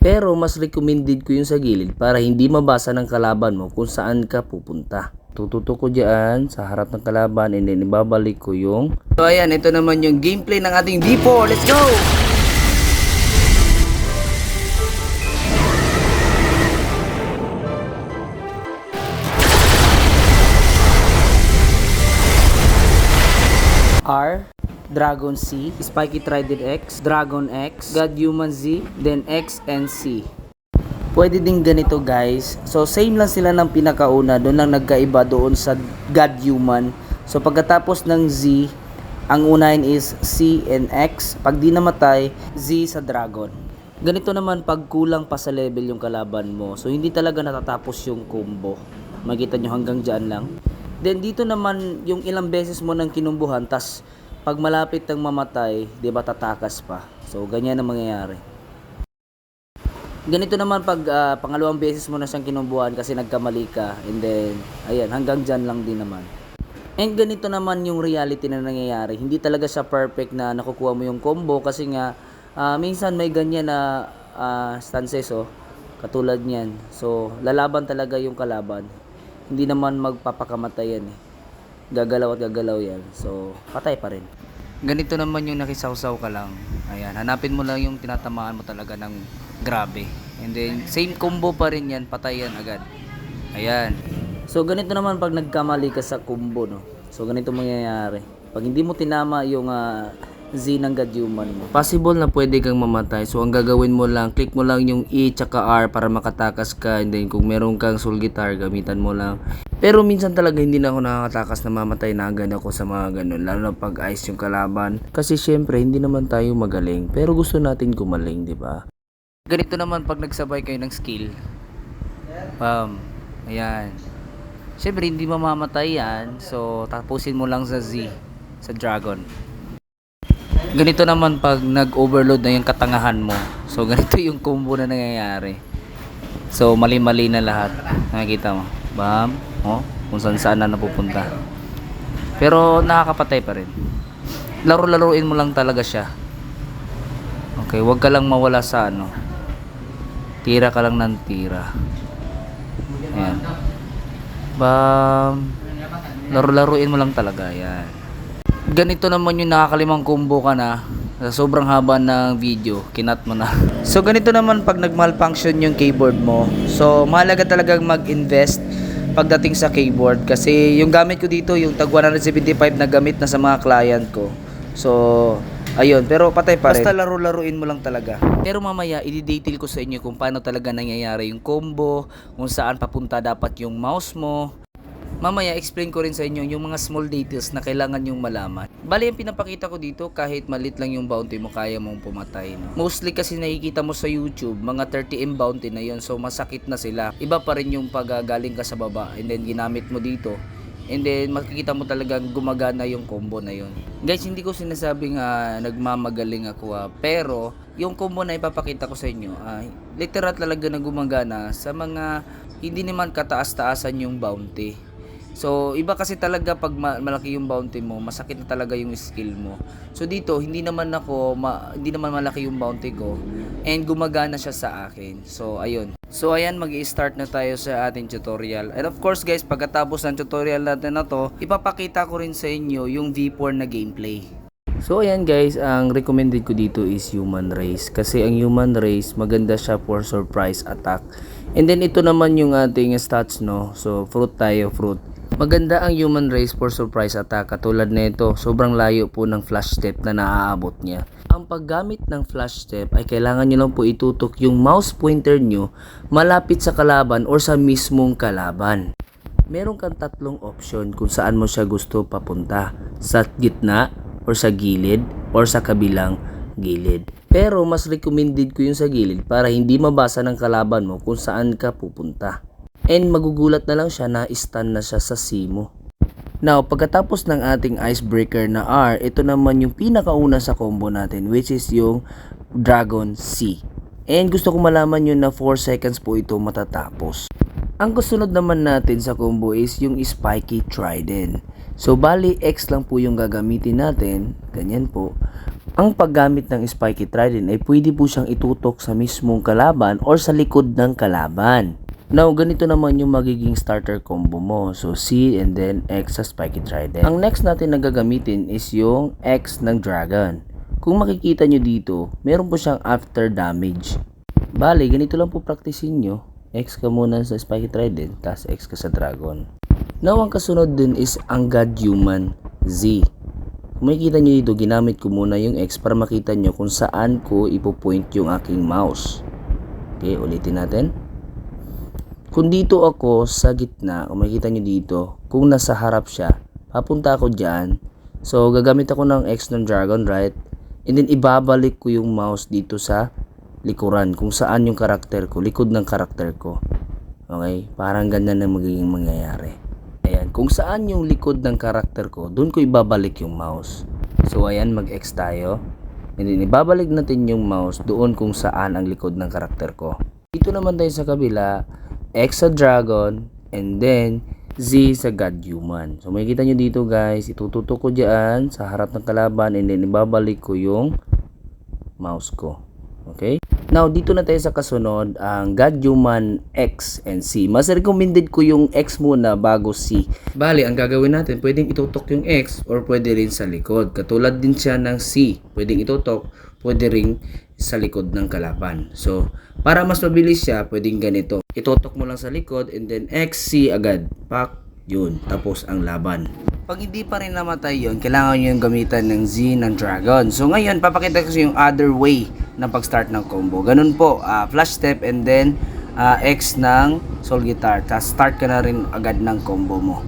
Pero mas recommended ko yung sa gilid para hindi mabasa ng kalaban mo kung saan ka pupunta. Tututok ko dyan sa harap ng kalaban and then ibabalik ko yung... So ayan, ito naman yung gameplay ng ating D4. Let's go! R, Dragon C, Spiky Trident X, Dragon X, God Human Z, then X and C. Pwede din ganito guys. So same lang sila ng pinakauna, doon lang nagkaiba doon sa God Human. So pagkatapos ng Z, ang unahin is C and X. Pag di namatay, Z sa Dragon. Ganito naman pag kulang pa sa level yung kalaban mo. So hindi talaga natatapos yung combo. Makita nyo hanggang dyan lang. Then dito naman yung ilang beses mo nang kinumbuhan, tas pag malapit ng mamatay, 'di ba tatakas pa. So ganyan ang mangyayari. Ganito naman pag pangalawang beses mo na siyang kinumbuhan kasi nagkamali ka, and then ayan, hanggang dyan lang din naman. And ganito naman yung reality na nangyayari. Hindi talaga siya perfect na nakukuha mo yung combo kasi nga minsan may ganyan na stances katulad niyan. So lalaban talaga yung kalaban. Hindi naman magpapakamatay yan eh. Gagalaw at gagalaw yan. So, patay pa rin. Ganito naman yung nakisawsaw ka lang. Ayan, hanapin mo lang yung tinatamaan mo talaga ng grabe. And then, same combo pa rin yan. Patay yan agad. Ayan. So, ganito naman pag nagkamali ka sa combo, no? So, ganito mangyayari. Pag hindi mo tinama yung Z ng God Human mo, possible na pwede kang mamatay. So ang gagawin mo lang, click mo lang yung E tsaka R para makatakas ka, and then kung meron kang soul guitar, gamitan mo lang. Pero minsan talaga hindi na ako nakakatakas na mamatay na agad ako sa mga ganun, lalo na pag ice yung kalaban. Kasi syempre hindi naman tayo magaling, pero gusto natin gumaling, di ba? Ganito naman pag nagsabay kayo ng skill. Ayan. Syempre hindi mamamatay yan, so tapusin mo lang sa Z, sa Dragon. Ganito naman pag nag-overload na yung katangahan mo. So ganito yung combo na nangyayari. So mali-mali na lahat. Nakikita mo. Bam. Kung saan na napupunta. Pero nakakapatay pa rin. Laro-laruin mo lang talaga siya. Okay, wag ka lang mawala sa tira ka lang ng tira. Ayan. Bam. Laro-laruin mo lang talaga. Ayan. Ganito naman yung nakakalimang combo ka na sa sobrang haba ng video, kinat mo na. So ganito naman pag nag-malfunction yung keyboard mo. So mahalaga talagang mag-invest pagdating sa keyboard kasi yung gamit ko dito yung tag 175 na gamit na sa mga client ko. So ayun, pero patay pa rin. Basta laro-laruin mo lang talaga. Pero mamaya i-detail ko sa inyo kung paano talaga nangyayari yung combo, kung saan papunta dapat yung mouse mo. Mamaya explain ko rin sa inyo yung mga small details na kailangan yung malaman. Bali, yung pinapakita ko dito, kahit malit lang yung bounty mo, kaya mong pumatay. No? Mostly kasi nakikita mo sa YouTube, mga 30M bounty na yon, so masakit na sila. Iba pa rin yung pag galing ka sa baba and then ginamit mo dito. And then makikita mo talagang gumagana yung combo na yon. Guys, hindi ko sinasabing nagmamagaling ako pero yung combo na ipapakita ko sa inyo literal talaga na gumagana sa mga hindi naman kataas-taasan yung bounty. So, iba kasi talaga pag malaki yung bounty mo, masakit na talaga yung skill mo. So, dito, hindi naman malaki yung bounty ko. And gumagana siya sa akin. So, ayun. So, ayan, mag-i-start na tayo sa ating tutorial. And of course, guys, pagkatapos ng tutorial natin na to, ipapakita ko rin sa inyo yung V4 na gameplay. So, ayan guys, ang recommended ko dito is Human Race. Kasi ang Human Race, maganda siya for surprise attack. And then, ito naman yung ating stats, no? So, fruit tayo, fruit. Maganda ang Human Race for surprise attack. Katulad nito, sobrang layo po ng flash step na naaabot niya. Ang paggamit ng flash step ay kailangan nyo lang po itutok yung mouse pointer nyo malapit sa kalaban or sa mismong kalaban. Meron kang tatlong option kung saan mo siya gusto papunta. Sa gitna, or sa gilid, or sa kabilang gilid. Pero mas recommended ko yung sa gilid para hindi mabasa ng kalaban mo kung saan ka pupunta. And magugulat na lang siya na stun na siya sa C mo. Now, pagkatapos ng ating icebreaker na R, ito naman yung pinakauna sa combo natin, which is yung Dragon C. And gusto ko malaman yun na 4 seconds po ito matatapos. Ang kasunod naman natin sa combo is yung Spiky Trident. So, bali X lang po yung gagamitin natin. Ganyan po. Ang paggamit ng Spiky Trident ay pwede po siyang itutok sa mismong kalaban or sa likod ng kalaban. Now, ganito naman yung magiging starter combo mo. So, C and then X sa Spiky Trident. Ang next natin na gagamitin is yung X ng Dragon. Kung makikita nyo dito, meron po siyang after damage. Bale, ganito lang po praktisin nyo. X ka muna sa Spiky Trident, tas X ka sa Dragon. Now, ang kasunod din is ang God Human Z. Kung makikita nyo dito, ginamit ko muna yung X para makita nyo kung saan ko ipopoint yung aking mouse. Okay, ulitin natin. Kung dito ako sa gitna, kung makikita nyo dito, kung nasa harap siya, papunta ako dyan. So, gagamit ako ng X ng Dragon, right? And then, ibabalik ko yung mouse dito sa likuran, kung saan yung karakter ko, likod ng karakter ko. Okay? Parang ganyan na magiging mangyayari. Ayan, kung saan yung likod ng karakter ko, doon ko ibabalik yung mouse. So, ayan, mag-X tayo. And then, ibabalik natin yung mouse doon kung saan ang likod ng karakter ko. Dito naman tayo sa kabila, X sa Dragon, and then, Z sa God Human. So, makikita nyo dito, guys, itututok ko dyan sa harap ng kalaban, and then, ibabalik ko yung mouse ko. Okay? Now, dito na tayo sa kasunod, ang God Human X and C. Mas recommended ko yung X muna bago C. Bali, ang gagawin natin, pwedeng itutok yung X or pwede rin sa likod. Katulad din siya ng C. Pwedeng itutok, pwede rin sa likod ng kalaban. So, para mas mabilis siya, pwedeng ganito. Itutok mo lang sa likod and then X, C agad. Pak, yun. Tapos ang laban. Pag hindi pa rin namatay yun, kailangan nyo yung gamitan ng Z ng Dragon. So ngayon, papakita ko yung other way ng pag-start ng combo. Ganun po, flash step and then X ng Soul Guitar. Tapos start ka na rin agad ng combo mo.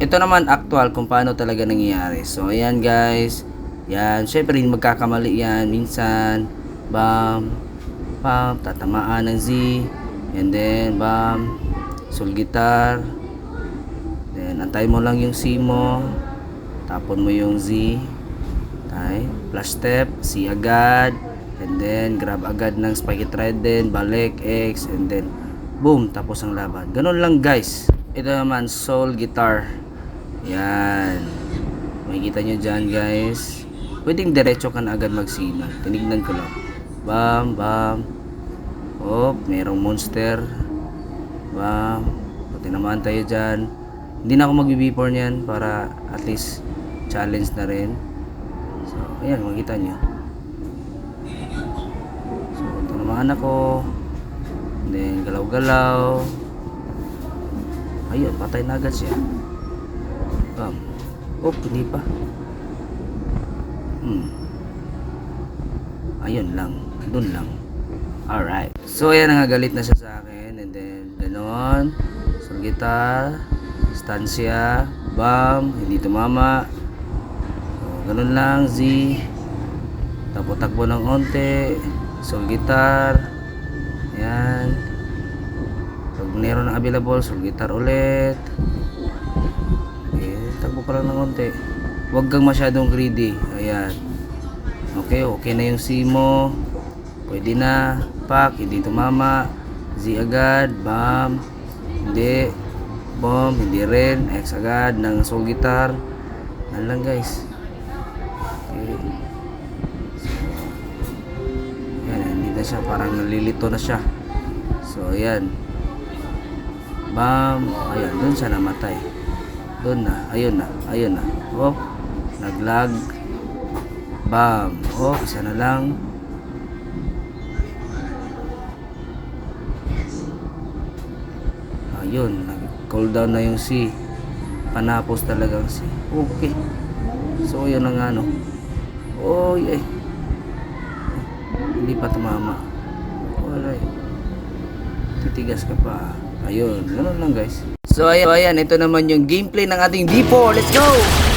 Ito naman actual kung paano talaga nangyayari. So ayan guys, yan. Syempre magkakamali yan. Minsan, bam, bam, tatamaan ng Z. And then, bam, Soul Guitar. Then, antay mo lang yung C mo. Tapon mo yung Z. Okay. Flash step, C agad. And then, grab agad ng Spiky Trident. Balik, X. And then, boom. Tapos ang laban. Ganun lang guys. Ito naman, Soul Guitar. Yan. Makikita nyo dyan guys. Pwedeng diretso ka na agad mag-C. Tinignan ko lang. Bam, bam. Oh, merong monster. Bam. Pati naman tayo dyan. Hindi na ako mag-B4 niyan para at least challenge na rin. So, ayan, makita nyo. So, ito naman ako. And then, galaw-galaw. Ayun, patay na agad siya. Bam. Oh, hindi pa. Ayun lang. Doon lang. Alright. So, ayan, nangagalit na siya sa akin. And then, ganon. So, guitar. Stansya, bam, hindi tumama. So, ganun lang, Z. Takbo-takbo ng onte. Soul Guitar. Ayan. Pag meron ng available, Soul Guitar ulit. Okay, takbo ka lang ng onte. Huwag kang masyadong greedy. Ayan. Okay, okay na yung C mo. Pwede na. Pak, hindi tumama. Z agad, bam. Hindi. Bomb, hindi rin. X agad ng Soul Guitar. Yan lang guys. Okay. So, yan, hindi na siya. Parang nalilito na siya. So, ayan. Bam. Ayan, dun siya namatay. Dun na. Ayun na. Ayun na. Oh, naglag. Bam. Oh, isa na lang. Ayun, cooldown na yung C. Panapos talagang C. Okay. So, yun ang ano. Oh, yeah. Hindi pa tumama. Alright. Titigas ka pa. Ayun, ganun lang guys. So, ayan. Ito naman yung gameplay ng ating D4. Let's go!